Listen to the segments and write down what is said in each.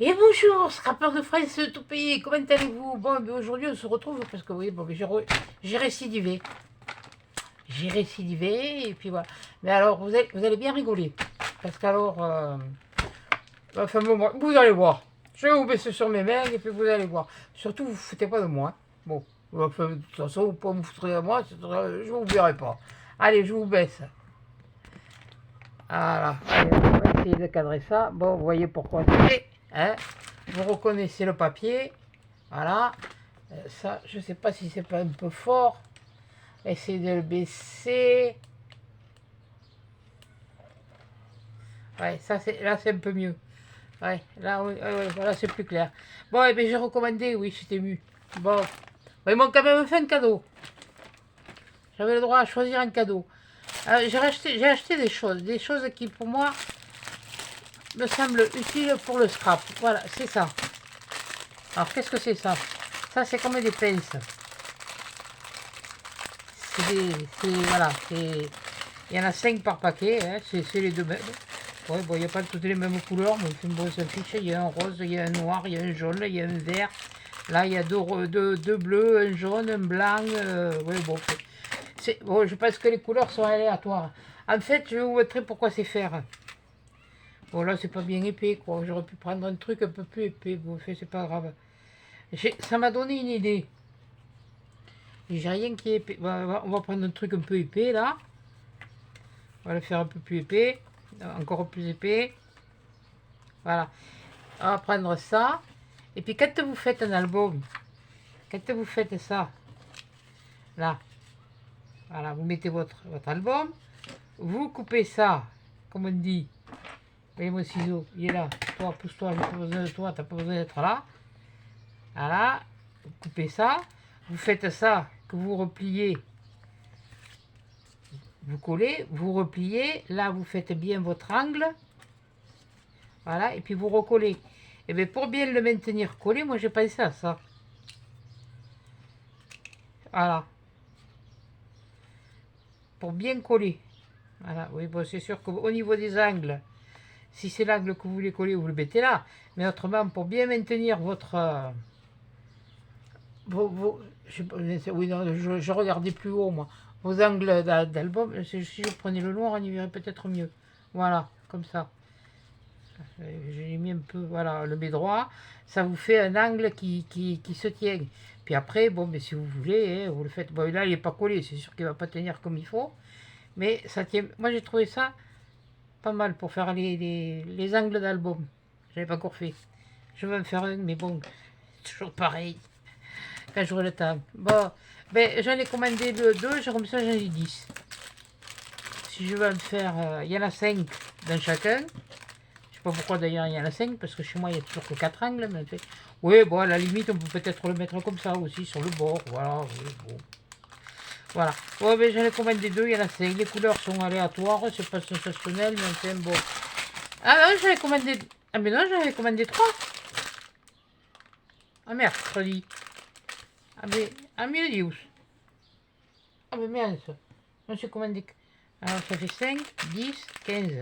Et bonjour, scrapeur de France, tout pays, comment allez-vous? Bon, ben aujourd'hui on se retrouve parce que oui, bon, ben, j'ai récidivé. J'ai récidivé, et puis voilà. Mais alors, vous allez bien rigoler. Parce qu'alors, enfin bon, vous allez voir. Je vais vous baisser sur mes mains, et puis vous allez voir. Surtout, vous ne foutez pas de moi. Bon, enfin, de toute façon, vous ne me foutrez de moi, je ne vous verrai pas. Allez, je vous baisse. Voilà, allez, on va essayer de cadrer ça. Bon, vous voyez pourquoi c'est. Hein, vous reconnaissez le papier. Voilà. Ça, je sais pas si c'est pas un peu fort. Essayez de le baisser. Ouais, ça c'est là c'est un peu mieux. Ouais, là oui, ouais, ouais, voilà, c'est plus clair. Bon, et bien j'ai recommandé, oui, j'étais ému. Bon, ils m'ont quand même fait un cadeau. J'avais le droit à choisir un cadeau. J'ai acheté des choses qui pour moi me semblent utiles pour le scrap. Voilà, c'est ça. Alors qu'est-ce que c'est ça? Ça c'est comme des pinces. Voilà, il y en a 5 par paquet, hein, c'est les deux mêmes. Ouais, bon, il n'y a pas toutes les mêmes couleurs, mais bon, ça fiche. Il y a un rose, il y a un noir, il y a un jaune, il y a un vert. Là, il y a deux bleus, un jaune, un blanc. Ouais, bon, bon, je pense que les couleurs sont aléatoires. En fait, je vais vous montrer pourquoi c'est faire. Bon, là, c'est pas bien épais, quoi. J'aurais pu prendre un truc un peu plus épais. Bon, c'est pas grave. Ça m'a donné une idée. J'ai rien qui est épais. On va prendre un truc un peu épais, là. On va le faire un peu plus épais. Encore plus épais. Voilà. On va prendre ça. Et puis quand vous faites un album, quand vous faites ça, là, voilà, vous mettez votre album, vous coupez ça, comme on dit. Vous voyez mon ciseau, il est là. Toi, pousse-toi, j'ai pas besoin de toi, t'as pas besoin d'être là. Voilà, vous coupez ça, vous faites ça, que vous repliez, vous collez, vous repliez, là vous faites bien votre angle, voilà, et puis vous recollez. Et bien pour bien le maintenir collé, moi j'ai pensé à ça. Voilà, pour bien coller. Voilà, oui, bon, c'est sûr qu'au niveau des angles, si c'est l'angle que vous voulez coller, vous le mettez là. Mais autrement, pour bien maintenir votre... oui, non, je regardais plus haut, moi. Vos angles d'album, si je prenais le noir, on y verrait peut-être mieux. Voilà, comme ça. J'ai mis un peu, voilà, le met droit. Ça vous fait un angle qui se tient. Puis après, bon, mais si vous voulez, hein, vous le faites. Bon, là, il n'est pas collé, c'est sûr qu'il ne va pas tenir comme il faut. Mais ça tient. Moi, j'ai trouvé ça pas mal pour faire les angles d'album. J'avais pas encore fait. Je vais en faire un, mais bon, toujours pareil. Quand j'aurai le temps. Bon, ben j'en ai commandé deux, comme ça j'en ai 10. Si je veux en faire, il y en a 5 dans chacun. Je sais pas pourquoi d'ailleurs il y en a 5, parce que chez moi il y a toujours que 4 angles. Mais en fait, oui, bon, à la limite on peut peut-être le mettre comme ça aussi, sur le bord. Voilà, oui, bon. Voilà. Ouais, ben j'en ai commandé deux, il y en a 5. Les couleurs sont aléatoires, c'est pas sensationnel, mais enfin bon. Ah non, j'avais commandé... Ah mais non, j'avais commandé 3. Ah mercredi. Ah mais il est où? Ah mais merde ça. Moi j'ai commandé... Alors ça fait 5, 10, 15.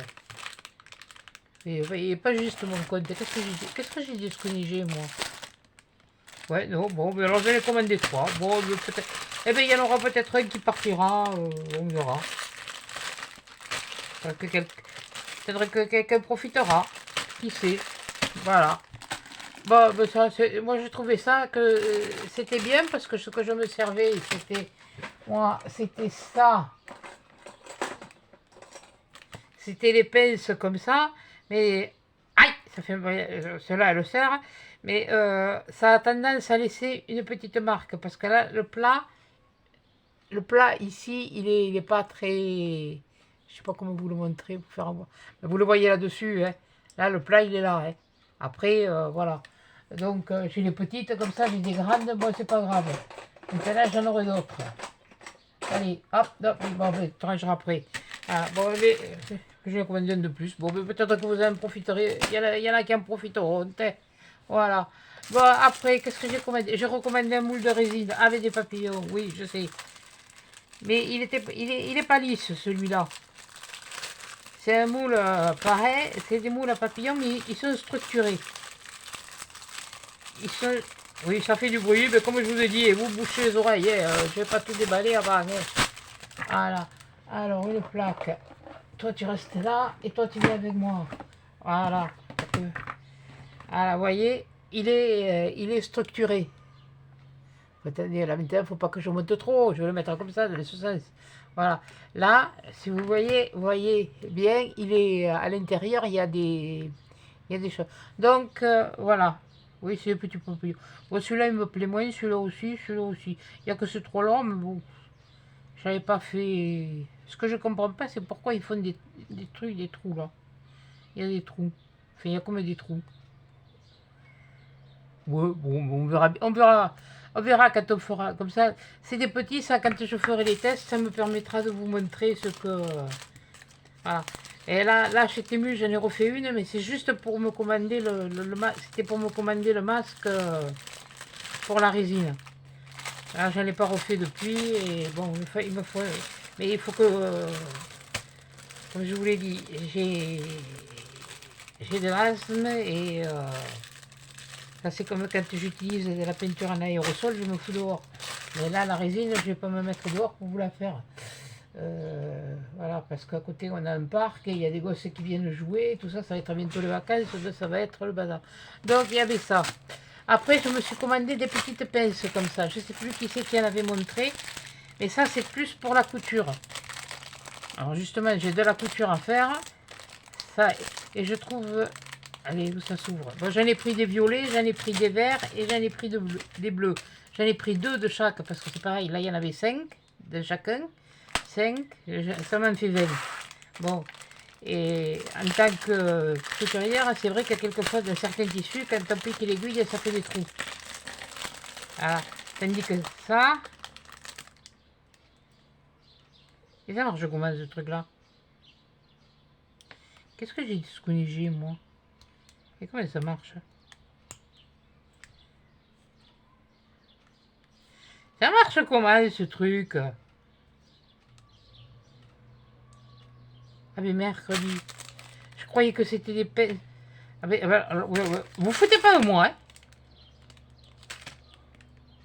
Et pas juste mon compte. Qu'est-ce que j'ai dit ce que j'ai moi? Ouais, non, bon, mais alors j'en ai commandé 3. Bon, peut-être... Eh bien, il y en aura peut-être un qui partira, on verra. Peut-être que quelqu'un profitera. Qui sait? Voilà. Bon, ben ça, moi j'ai trouvé ça que c'était bien parce que ce que je me servais, c'était ça. C'était les pinces comme ça, mais aïe, ça fait cela elle le sert, mais ça a tendance à laisser une petite marque parce que là le plat ici, il est pas très, je sais pas comment vous le montrer pour faire voir. Vous le voyez là-dessus, hein. Là le plat il est là, hein. Après voilà. Donc j'ai les petites comme ça, j'ai des grandes, bon c'est pas grave. Maintenant j'en aurai d'autres. Allez, hop, hop, bon, on tranchera après. Ah, bon, mais j'ai commandé un de plus. Bon, mais peut-être que vous en profiterez. Il y en a qui en profiteront. Voilà. Bon, après, qu'est-ce que j'ai commandé? J'ai recommandé un moule de résine avec des papillons. Oui, je sais. Mais il est pas lisse, celui-là. C'est un moule pareil. C'est des moules à papillons, mais ils sont structurés. ils sont... Oui, ça fait du bruit, mais comme je vous ai dit, et vous bouchez les oreilles, hein, je vais pas tout déballer avant. Hein. Voilà. Alors, une plaque. Toi, tu restes là, et toi, tu viens avec moi. Voilà. Voilà, vous voyez, il est structuré. C'est-à-dire, là, maintenant, il ne faut pas que je monte trop. Je vais le mettre comme ça, dans les sens. Voilà. Là, si vous voyez bien, il est à l'intérieur, il y a des choses. Donc, voilà. Oui, c'est un petit peu plus. Bon, celui-là, il me plaît moins, celui-là aussi, celui-là aussi. Il n'y a que ce trop long, mais bon, j'avais pas fait... Ce que je comprends pas, c'est pourquoi ils font des trucs, des trous, là. Il y a des trous. Enfin, il y a comme des trous. Ouais, bon, on verra quand on fera. Comme ça, c'est des petits, ça, quand je ferai les tests, ça me permettra de vous montrer ce que... Voilà. Et là chez Temu, j'en ai refait une, mais c'est juste pour me commander le masque. C'était pour me commander le masque pour la résine. Là, je n'en ai pas refait depuis, et bon, il me faut... Mais il faut que... comme je vous l'ai dit, j'ai de l'asthme, et... ça, c'est comme quand j'utilise de la peinture en aérosol, je me fous dehors. Mais là, la résine, je ne vais pas me mettre dehors pour vous la faire. Voilà, parce qu'à côté, on a un parc et il y a des gosses qui viennent jouer. Tout ça, ça va être bientôt les vacances, ça va être le bazar. Donc, il y avait ça. Après, je me suis commandé des petites pinces comme ça. Je ne sais plus qui c'est qui en avait montré. Mais ça, c'est plus pour la couture. Alors, justement, j'ai de la couture à faire. Ça, et je trouve... Allez, où ça s'ouvre? Bon, j'en ai pris des violets, j'en ai pris des verts et j'en ai pris des bleus. J'en ai pris 2 de chaque parce que c'est pareil. Là, il y en avait 5 de chacun. 5, ça m'en fait 20. Bon, et en tant que couturière, c'est vrai qu'il y a quelquefois dans certains tissus, quand on pique l'aiguille, ça fait des trous. Voilà. Tandis que ça... Et ça marche comment ce truc-là? Qu'est-ce que j'ai disponible, moi? Et comment ça marche? Ça marche comment ce truc? Ah mais mercredi. Je croyais que c'était des pelles. Ah mais, ouais. Vous foutez pas de moi, hein?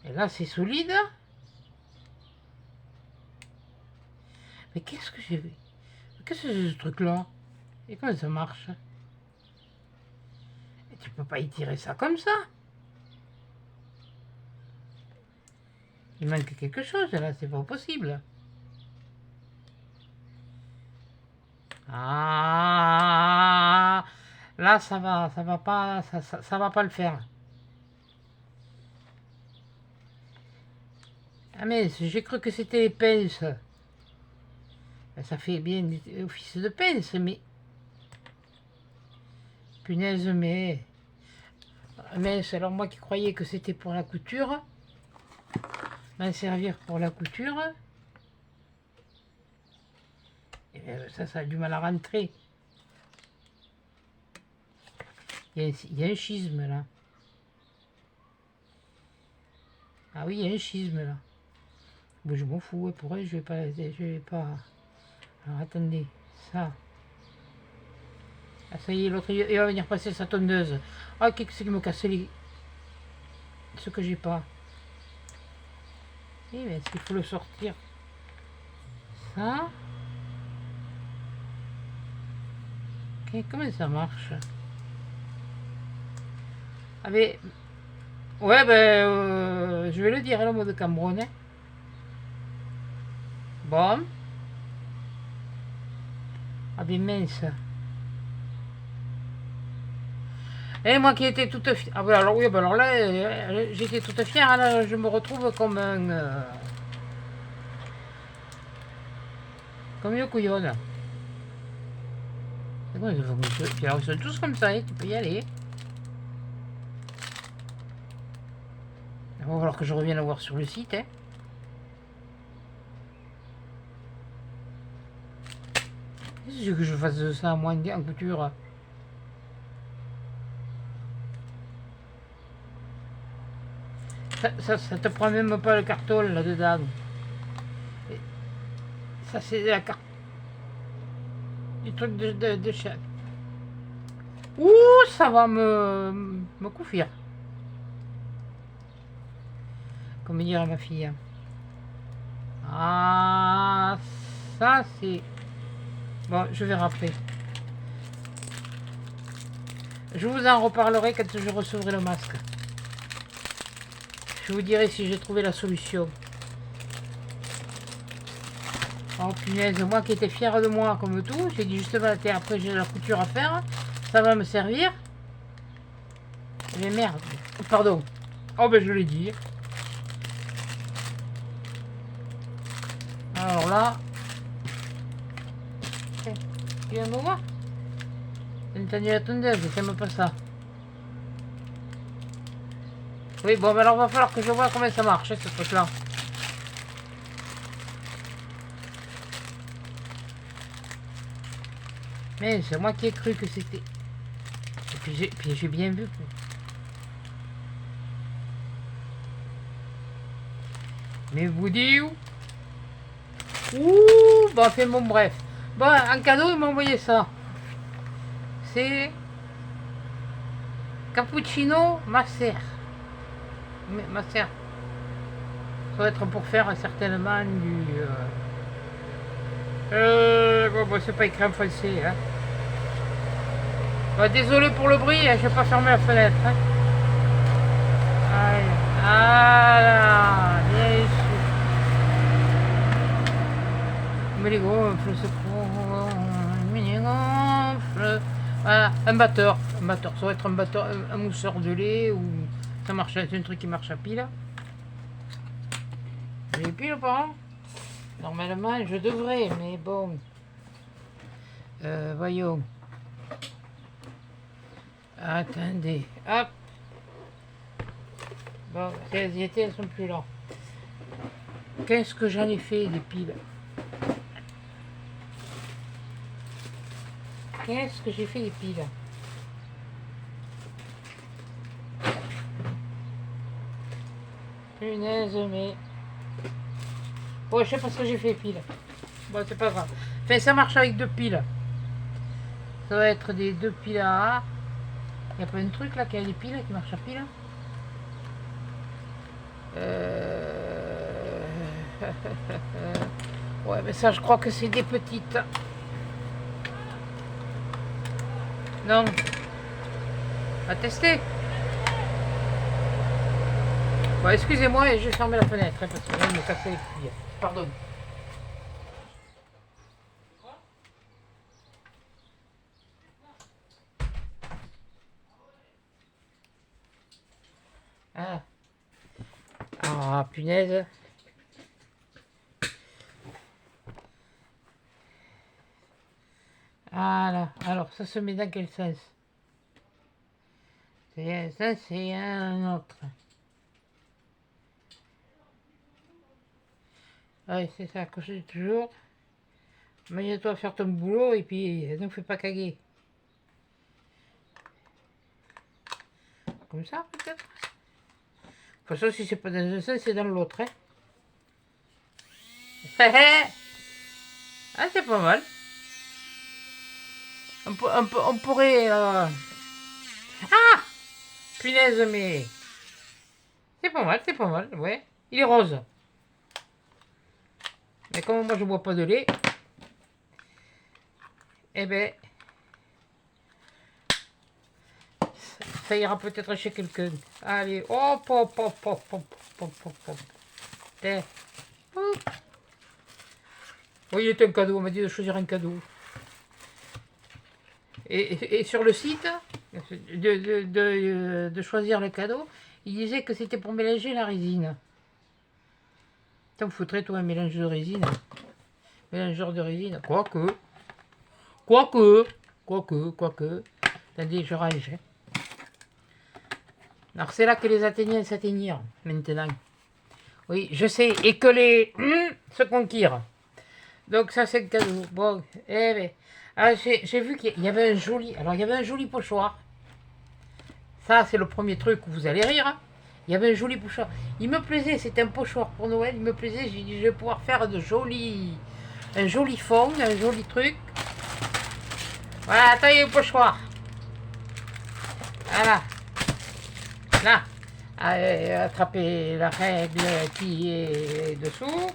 Et là c'est solide. Mais qu'est-ce que j'ai fait? Qu'est-ce que c'est ce truc-là? Et comment ça marche? Et tu peux pas y tirer ça comme ça? Il manque quelque chose là, c'est pas possible. Ah, là ça va pas, ça va pas le faire. Ah mais j'ai cru que c'était les pinces. Ben, ça fait bien office de pince, mais... Punaise, mais... Mince, alors moi qui croyais que c'était pour la couture, m'en servir pour la couture, et ça a du mal à rentrer. Il y a un schisme là. Ah oui, il y a un schisme là. Bon, je m'en fous, pour elle, je vais pas... Alors attendez, ça... Ah ça y est, l'autre il va venir passer sa tondeuse. Ah, qu'est-ce qui me casse les... Ce que j'ai pas. Eh, mais est-ce qu'il faut le sortir? Ça... Okay, comment ça marche? Ah mais... Ouais, ben... je vais le dire, le mot de Cambronne. Hein. Bon. Ah ben mince. Et moi qui étais toute fière. Ah ben alors oui, ben alors là, j'étais toute fière, là je me retrouve comme un... comme une couillonne. C'est bon, ils sont tous comme ça, hein, tu peux y aller. Il va falloir que je revienne la voir sur le site. Hein. Qu'est-ce que je fasse de ça, moi, en couture? Ça te prend même pas le carton là-dedans. Ça, c'est la carte. Du truc de chaque. Ouh, ça va me couffir. Comme dirait ma fille. Ah, ça c'est... Bon, je verrai après. Je vous en reparlerai quand je recevrai le masque. Je vous dirai si j'ai trouvé la solution. Oh punaise, moi qui étais fière de moi comme tout, j'ai dit justement, après j'ai la couture à faire, ça va me servir. Mais merde, pardon. Oh ben je l'ai dit. Alors là, tu viens me voir? C'est une tenue à tondeuse, j'aime pas ça. Oui, bon, ben alors va falloir que je vois comment ça marche, ce truc-là. Mais c'est moi qui ai cru que c'était... Et puis j'ai bien vu. Mais vous dites où? Ouh, bah fait bon bref. Bon, en cadeau, il m'a envoyé ça. C'est... Cappuccino Masser. Masser. Ça va être pour faire certainement du... bon, c'est pas écrit en français, hein. Bah, désolé pour le bruit, hein, je vais pas fermer la fenêtre, hein. Allez. Voilà, bien sûr. Mais les gonfles se font, les gonfles. Voilà, un batteur, ça va être un batteur, un mousseur de lait ou ça marche, c'est un truc qui marche à pile. J'ai pile ou pas? Normalement, je devrais, mais bon. Voyons. Attendez, hop. Bon, si elles y étaient, elles sont plus là. Qu'est-ce que j'en ai fait des piles? Qu'est-ce que j'ai fait des piles? Punaise, mais... Bon, je sais pas ce que j'ai fait piles. Bon, c'est pas grave. Enfin, ça marche avec 2 piles. Ça va être des 2 piles à... Il n'y a pas un truc là qui a des piles qui marchent à pile? Ouais, mais ça, je crois que c'est des petites. Non. À tester. Bon, excusez-moi, et je vais fermer la fenêtre, hein, parce que là, il me casse les couilles. Pardon. Ah. Ah, punaise. Voilà. Alors, ça se met dans quel sens? Ça, c'est un autre. Ouais, c'est ça, que je dis toujours. Mets-toi à faire ton boulot et puis ne fais pas caguer. Comme ça, peut-être? De toute façon, si c'est pas dans un sens, c'est dans l'autre. Hein. Ah, c'est pas mal. On pourrait... Ah! Punaise, mais... C'est pas mal, ouais. Il est rose. Mais comme moi, je bois pas de lait... Eh ben... Ça ira peut-être chez quelqu'un. Allez, hop, hop, hop, hop, hop, hop, hop, hop. Oui, il était un cadeau, on m'a dit de choisir un cadeau. Et sur le site, de choisir le cadeau, il disait que c'était pour mélanger la résine. Ça me foutrait, toi, un mélange de résine. Mélangeur de résine. Quoique. Attendez, je range. Alors, c'est là que les Athéniens s'atteignirent, maintenant. Oui, je sais. Et que les se conquirent. Donc, ça, c'est le cadeau. Bon, eh ben... Alors, j'ai vu qu'il y avait un joli... Alors, il y avait un joli pochoir. Ça, c'est le premier truc où vous allez rire. Hein. Il y avait un joli pochoir. Il me plaisait, c'était un pochoir pour Noël. Il me plaisait, j'ai dit, je vais pouvoir faire de jolis... Un joli fond, un joli truc. Voilà, attendez le pochoir. Voilà. Là. attraper la règle qui est dessous.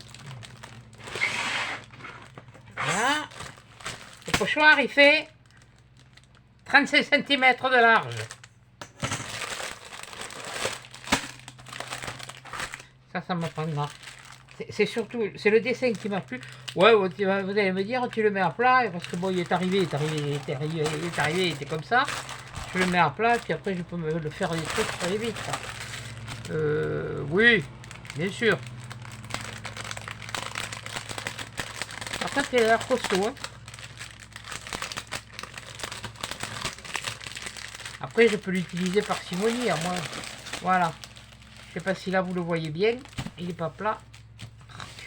Voilà. Le pochoir, il fait 36 cm de large. Ça m'apprendra. C'est surtout, c'est le dessin qui m'a plu. Ouais, vous allez me dire, tu le mets à plat, parce que bon, il est arrivé, il était comme ça. Je le mets à plat, puis après je peux me le faire des trucs très vite. Oui, bien sûr. Par contre, il a l'air costaud. Hein. Après, je peux l'utiliser par simonie, à moi. Voilà. Je sais pas si là vous le voyez bien. Il n'est pas plat.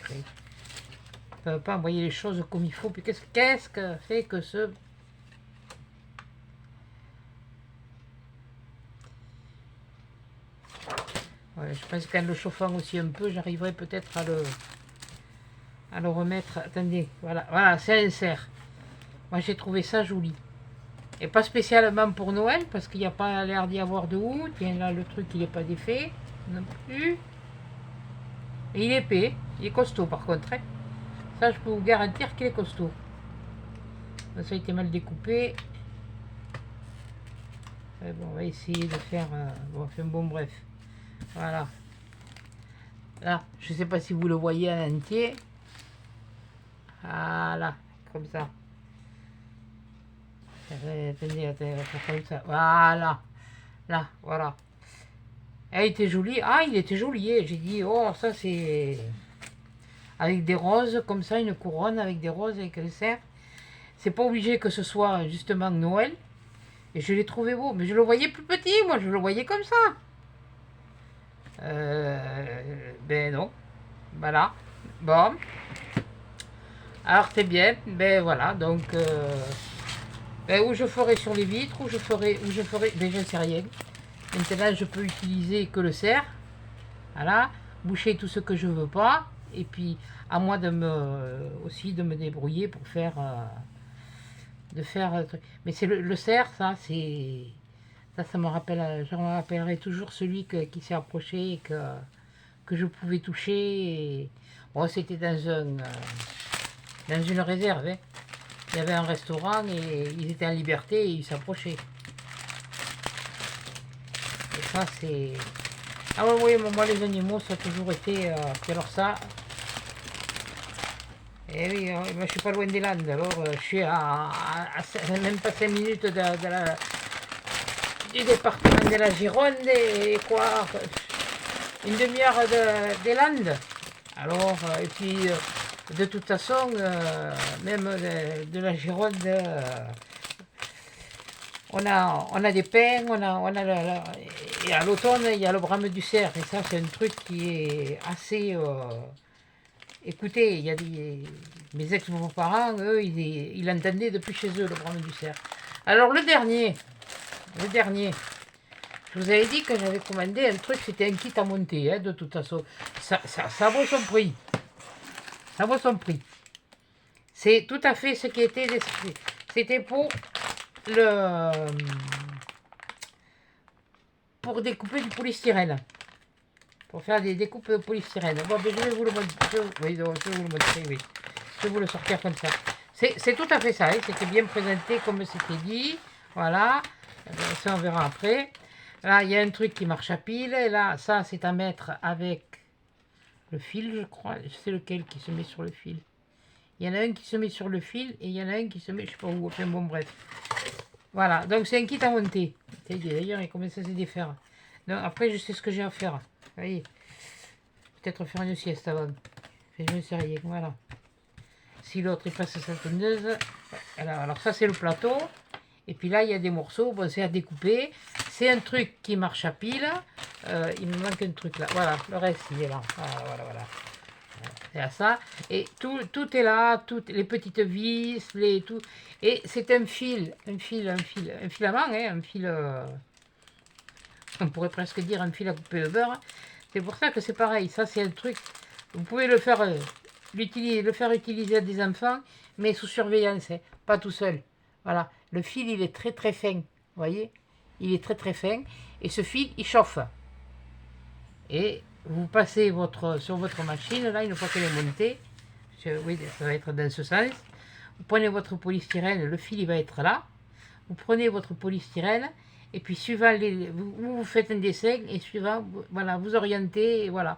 Je ne peux pas envoyer les choses comme il faut. Puis qu'est-ce que fait que ce... Ouais, je pense qu'en le chauffant aussi un peu, j'arriverai peut-être à le remettre. Attendez, voilà, c'est un cerf. Moi j'ai trouvé ça joli. Et pas spécialement pour Noël, parce qu'il n'y a pas l'air d'y avoir de août. Tiens, là le truc il n'est pas défait non plus. Et il est épais, il est costaud par contre. Hein. Ça je peux vous garantir qu'il est costaud. Ça a été mal découpé. Bon, on va essayer de faire... bon, bref. Voilà. Là, je ne sais pas si vous le voyez en entier. Voilà, comme ça. Attendez, comme ça. Voilà. Là, voilà. Elle était jolie. Ah, il était joli. J'ai dit, oh, ça c'est... Avec des roses, comme ça, une couronne avec des roses, avec le cerf. C'est pas obligé que ce soit justement Noël. Et je l'ai trouvé beau. Mais je le voyais plus petit, moi, je le voyais comme ça. Ben non. Voilà. Bon. Alors c'est bien. Ben voilà. Donc ben, ou je ferai sur les vitres, ou je ferai. Ben je ne sais rien. Maintenant je peux utiliser que le cerf. Voilà. Boucher tout ce que je veux pas. Et puis à moi de me débrouiller pour faire mais c'est le cerf, ça c'est. Ça me rappelle, je me rappellerai toujours celui qui s'est approché et que je pouvais toucher. Et... Bon, c'était dans une réserve. Hein. Il y avait un restaurant et ils étaient en liberté et ils s'approchaient. Et ça, c'est... Ah ouais, oui, moi, les animaux, ça a toujours été... alors ça... Eh oui, moi, je suis pas loin des Landes. Alors, je suis à même pas 5 minutes du département de la Gironde et quoi, une demi-heure des Landes. Alors, et puis, de toute façon, même de la Gironde, on a des pins, et à l'automne, il y a le brame du cerf. Et ça, c'est un truc qui est assez... écoutez, il y a mes ex-beaux-parents, eux, ils entendaient depuis chez eux, le brame du cerf. Alors, le dernier, je vous avais dit que j'avais commandé un truc, c'était un kit à monter, hein, de toute façon. Ça vaut son prix. Ça vaut son prix. C'est tout à fait ce qui était... C'était pour découper du polystyrène. Pour faire des découpes de polystyrène. Bon, mais je vais vous le montrer. Oui, je vais vous le montrer, oui. Je vais vous le sortir comme ça. C'est tout à fait ça, hein, c'était bien présenté comme c'était dit. Voilà. Ça, on verra après. Là, il y a un truc qui marche à pile. Et là, ça, c'est à mettre avec le fil, je crois. Je sais lequel qui se met sur le fil. Il y en a un qui se met sur le fil et il y en a un qui se met, je sais pas où. Enfin, bon, bref. Voilà. Donc, c'est un kit à monter. D'ailleurs, il commence à se défaire. Donc, après, je sais ce que j'ai à faire. Vous voyez. Peut-être faire une sieste avant. Enfin, je ne sais rien. Voilà. Si l'autre, il passe sa tondeuse. Alors, ça, c'est le plateau. Et puis là, il y a des morceaux, bon, c'est à découper. C'est un truc qui marche à pile. Il me manque un truc là. Voilà, le reste, il est là. Voilà. C'est à ça. Et tout est là, toutes les petites vis, tout. Et c'est un fil à main, hein, un fil... on pourrait presque dire un fil à couper le beurre. C'est pour ça que c'est pareil. Ça, c'est un truc... Vous pouvez le faire utiliser à des enfants, mais sous surveillance, hein, pas tout seul. Voilà, le fil, il est très très fin, vous voyez, il est très très fin, et ce fil, il chauffe. Et vous passez sur votre machine, là, une fois qu'elle est montée, oui, ça va être dans ce sens. Vous prenez votre polystyrène, le fil il va être là. Vous prenez votre polystyrène, et puis suivant vous faites un dessin, et suivant, voilà, vous orientez, et voilà.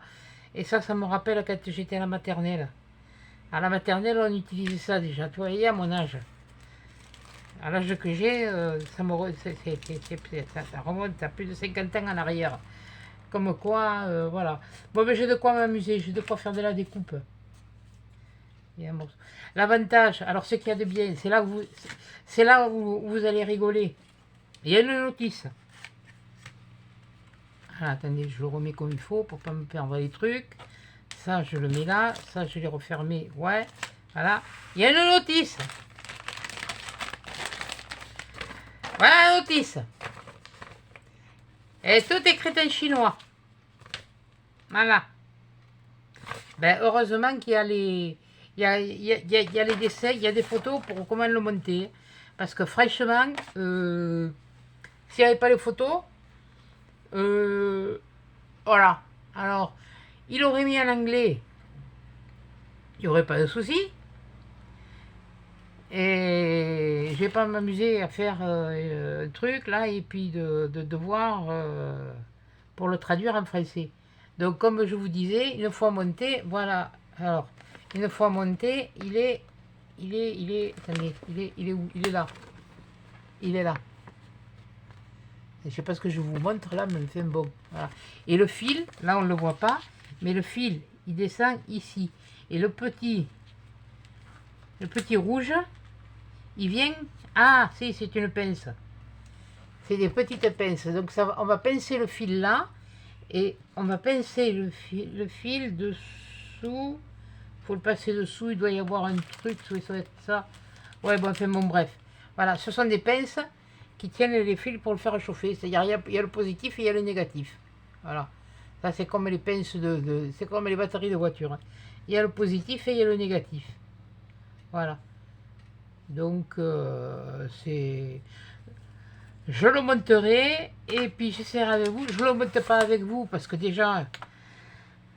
Et ça me rappelle quand j'étais à la maternelle. À la maternelle, on utilisait ça déjà, tu voyais, à mon âge. À l'âge que j'ai, ça remonte à plus de 50 ans en arrière. Comme quoi, voilà. Bon, ben, j'ai de quoi m'amuser, j'ai de quoi faire de la découpe. L'avantage, alors ce qu'il y a de bien, c'est là où vous allez rigoler. Il y a une notice. Alors, attendez, je le remets comme il faut pour pas me perdre les trucs. Ça, je le mets là. Ça, je l'ai refermé. Ouais, voilà. Il y a une notice. Voilà la notice. Et tout écrit en chinois. Voilà. Ben, heureusement qu'il y a les... Il y a les dessins, il y a des photos pour comment le monter. Parce que franchement, s'il n'y avait pas les photos, voilà. Alors, il aurait mis en anglais, il n'y aurait pas de souci. Et je vais pas m'amuser à faire un truc là et puis de devoir pour le traduire en français. Donc comme je vous disais, une fois monté, voilà. Alors, une fois monté, attendez, il est où? Il est là. Il est là. Je sais pas ce que je vous montre là, mais enfin bon. Voilà. Et le fil, là on ne le voit pas, mais le fil, il descend ici. Et le petit rouge, il vient... Ah, si, c'est une pince. C'est des petites pinces. Donc ça, on va pincer le fil là, et on va pincer le fil dessous. Il faut le passer dessous, il doit y avoir un truc, ça doit être ça. Ouais, bon, enfin bon, bref. Voilà, ce sont des pinces qui tiennent les fils pour le faire chauffer. C'est-à-dire, il y a le positif et il y a le négatif. Voilà. Ça, c'est comme les pinces c'est comme les batteries de voiture. Hein. Il y a le positif et il y a le négatif. Voilà. Donc, c'est... Je le monterai et puis j'essaierai avec vous. Je ne le monte pas avec vous parce que déjà,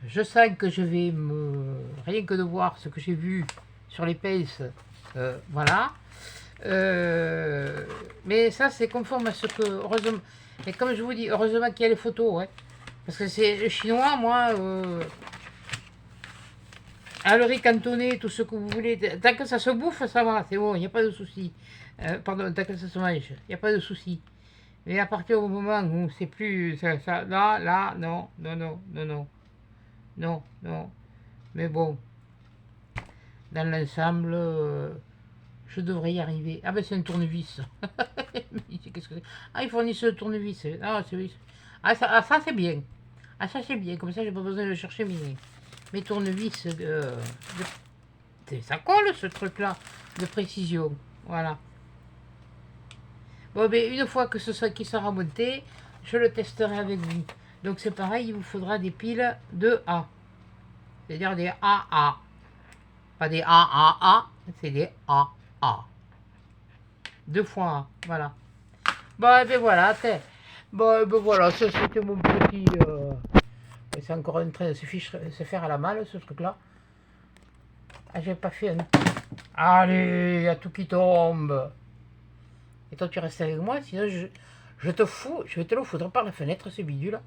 je sens que je vais rien que de voir ce que j'ai vu sur les pinces, voilà. Mais ça, c'est conforme à ce que... Heureusement, mais comme je vous dis, heureusement qu'il y a les photos, ouais. Parce que c'est le chinois, moi... le riz cantonné, tout ce que vous voulez. Tant que ça se bouffe, ça va, c'est bon, il n'y a pas de souci. Pardon, tant que ça se mange, il n'y a pas de souci. Mais à partir du moment où c'est plus... là, non, non, non, non, non. Non, non. Mais bon, dans l'ensemble, je devrais y arriver. Ah ben c'est un tournevis. Qu'est-ce que c'est? Ah, ils fournissent le tournevis. Ah, ça c'est bien. Ah, ça c'est bien. Comme ça, j'ai pas besoin de chercher mes tournevis. Ça colle ce truc-là de précision. Voilà. Bon, ben une fois que qui sera monté, je le testerai avec vous. Donc c'est pareil, il vous faudra des piles de A. C'est-à-dire des AA. Pas des AAA, c'est des AA. 2 fois A, voilà. Bon, et ben voilà, bon, ben voilà, ça c'était mon petit... c'est encore en train de se faire à la malle, ce truc-là. Ah, j'ai pas fait un... Allez, il y a tout qui tombe. Et toi, tu restes avec moi, sinon je te fous, je vais te le foutre par la fenêtre, ce bidule.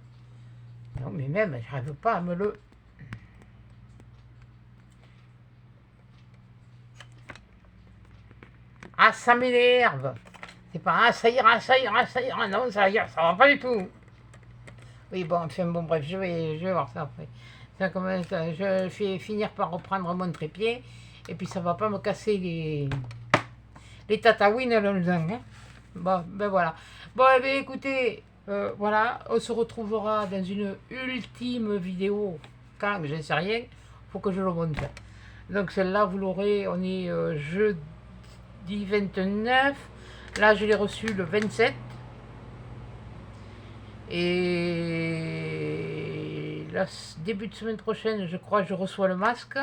Non, mais même, j'arrive pas à me le... Ah, ça m'énerve. C'est pas, ah, ça ira, ça ira, ça ira. Non, ça va pas du tout. Oui, bon, enfin, bon, bref, je vais voir ça après. Ça commence, je vais finir par reprendre mon trépied. Et puis, ça va pas me casser les tatouines là-dedans. Hein. Bon, ben voilà. Bon, eh bien, écoutez, voilà, on se retrouvera dans une ultime vidéo. Quand, je ne sais rien, faut que je le monte. Donc, celle-là, vous l'aurez, on est jeudi 29. Là, je l'ai reçu le 27. Et là, début de semaine prochaine, je crois, je reçois le masque.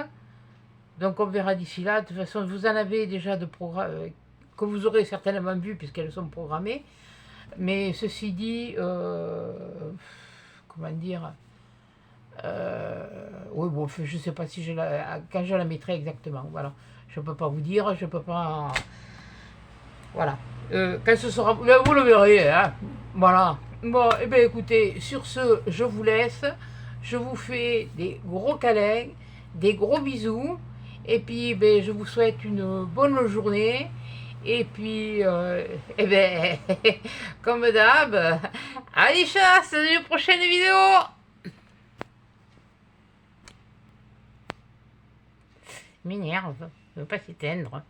Donc, on verra d'ici là. De toute façon, vous en avez déjà de programmes que vous aurez certainement vu puisqu'elles sont programmées. Mais ceci dit, comment dire, Oui, bon, je sais pas si quand je la mettrai exactement. Voilà. Je peux pas vous dire, je peux pas. Voilà. Quand ce sera. Ben, vous le verrez, hein. Voilà. Bon, eh bien, écoutez, sur ce, je vous laisse. Je vous fais des gros câlins, des gros bisous. Et puis, ben, je vous souhaite une bonne journée. Et puis, eh ben, comme d'hab, allez, chasse, à une prochaine vidéo! M'énerve, ne veut pas s'éteindre.